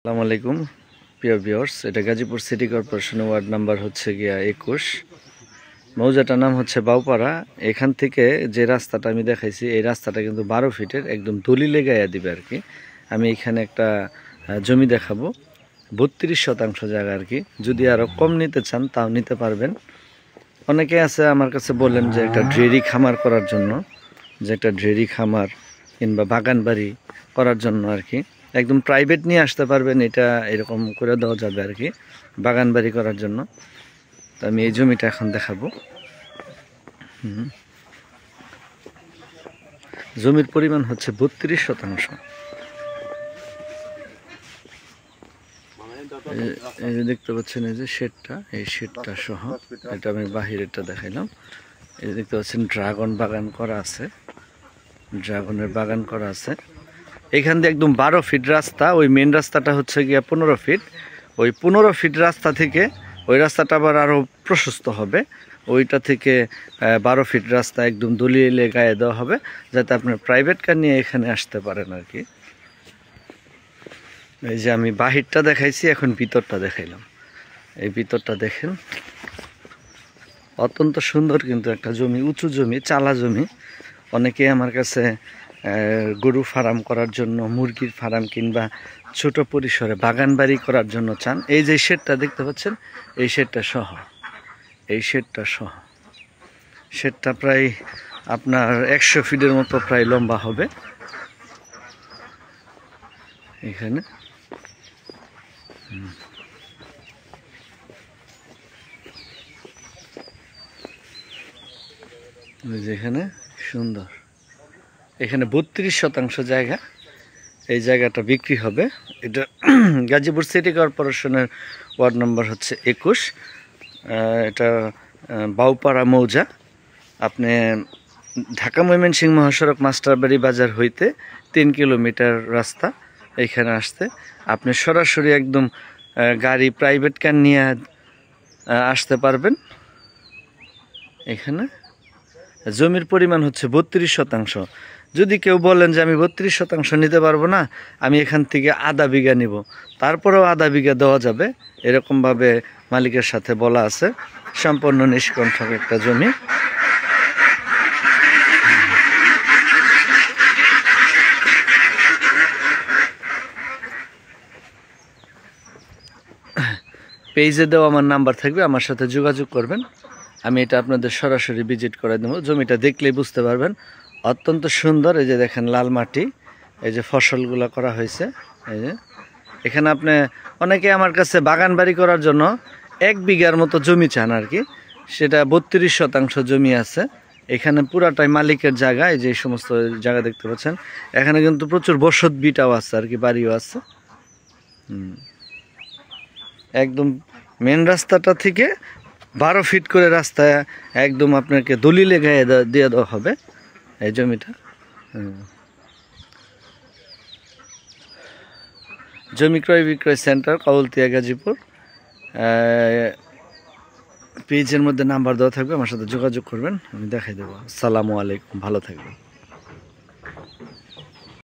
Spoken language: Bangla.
আসসালামু আলাইকুম প্রিয় ভিউয়ার্স, এটা গাজীপুর সিটি কর্পোরেশনের ওয়ার্ড নাম্বার হচ্ছে গিয়া 21। মৌজাটার নাম হচ্ছে বাউপাড়া। এখান থেকে যে রাস্তাটা আমি দেখাইছি, এই রাস্তাটা কিন্তু 12 ফিটের, একদম দলিলে গায়া দিবে আর কি। আমি এখানে একটা জমি দেখাবো, 32 শতাংশ জায়গা আর কি। যদি আরও কম নিতে চান তাও নিতে পারবেন। অনেকে আছে আমার কাছে বলেন যে একটা ডেয়ারি খামার করার জন্য, যে একটা ডেয়ারি খামার কিংবা বাগান বাড়ি করার জন্য আর কি, একদম প্রাইভেট নিয়ে আসতে পারবেন, এটা এরকম করে দেওয়া যাবে আর কি, বাগান বাড়ি করার জন্য। তো আমি এই জমিটা এখন দেখাবো। জমির পরিমাণ হচ্ছে 32 শতাংশ। এই যে দেখতে পাচ্ছেন, এই যে শেডটা, এই শেডটা সহ, এটা আমি বাহিরেরটা দেখাইলাম। এই যে দেখতে পাচ্ছেন ড্রাগন বাগান করা আছে, ড্রাগনের বাগান করা আছে। এখান দিয়ে একদম 12 ফিট রাস্তা, ওই মেন রাস্তাটা হচ্ছে গিয়া 15 ফিট। ওই 15 ফিট রাস্তা থেকে ওই রাস্তাটা আবার আরও প্রশস্ত হবে, ওইটা থেকে 12 ফিট রাস্তা একদম দলিয়ে গায়ে দেওয়া হবে, যাতে আপনার প্রাইভেট কার নিয়ে এখানে আসতে পারেন আর কি। এই যে আমি বাহিরটা দেখাইছি, এখন ভিতরটা দেখাইলাম। এই ভিতরটা দেখেন, অত্যন্ত সুন্দর কিন্তু একটা জমি, উঁচু জমি, চালা জমি। অনেকে আমার কাছে গরু ফার্ম করার জন্য, মুরগির ফার্ম কিংবা ছোট পরিসরে বাগান বাড়ি করার জন্য চান। এই যে শেডটা দেখতে পাচ্ছেন, এই শেডটা সহ, এই শেডটা সহ, শেডটা প্রায় আপনার 100 ফিটের মতো প্রায় লম্বা হবে এখানে। যেখানে সুন্দর, এখানে 32 শতাংশ জায়গা, এই জায়গাটা বিক্রি হবে। এটা গাজীপুর সিটি কর্পোরেশনের ওয়ার্ড নম্বর হচ্ছে 21। এটা বাউপাড়া মৌজা। আপনি ঢাকা ময়মনসিংহ মহাসড়ক মাস্টারবাড়ি বাজার হইতে 3 কিলোমিটার রাস্তা। এইখানে আসতে আপনি সরাসরি একদম গাড়ি, প্রাইভেট কার নিয়ে আসতে পারবেন। এখানে জমির পরিমাণ হচ্ছে 32 শতাংশ। যদি কেউ বলেন যে আমি 32 শতাংশ নিতে পারবো না, আমি এখান থেকে আধা বিঘা নিব, তারপরেও আধা বিঘা দেওয়া যাবে, এরকমভাবে মালিকের সাথে বলা আছে। সম্পূর্ণ নিষ্কণ্ঠক একটা জমি। পেজে দেওয়া আমার নাম্বার থাকবে, আমার সাথে যোগাযোগ করবেন। আমি এটা আপনাদের সরাসরি ভিজিট করে দেবো। জমিটা দেখলেই বুঝতে পারবেন, অত্যন্ত সুন্দর। এই যে দেখেন লাল মাটি, এই যে ফসলগুলো করা হয়েছে। এই যে এখানে আপনি, অনেকে আমার কাছে বাগান বাড়ি করার জন্য 1 বিঘার মতো জমি চান আর কি। সেটা 32 শতাংশ জমি আছে এখানে, পুরাটাই মালিকের জায়গা। এই যে এই সমস্ত জায়গা দেখতে পাচ্ছেন, এখানে কিন্তু প্রচুর বসত বিটাও আছে আর কি, বাড়িও আছে। একদম মেন রাস্তাটা থেকে 12 ফিট করে রাস্তায় একদম আপনাকে দলিলে গায়ে দিয়ে দেওয়া হবে এই জমিটা। জমি ক্রয় বিক্রয় সেন্টার, কাউলতিয়া, গাজীপুর। পেজের মধ্যে নাম্বার দেওয়া থাকবে, আমার সাথে যোগাযোগ করবেন, আমি দেখাই দেবো। আসসালামু আলাইকুম, ভালো থাকবেন।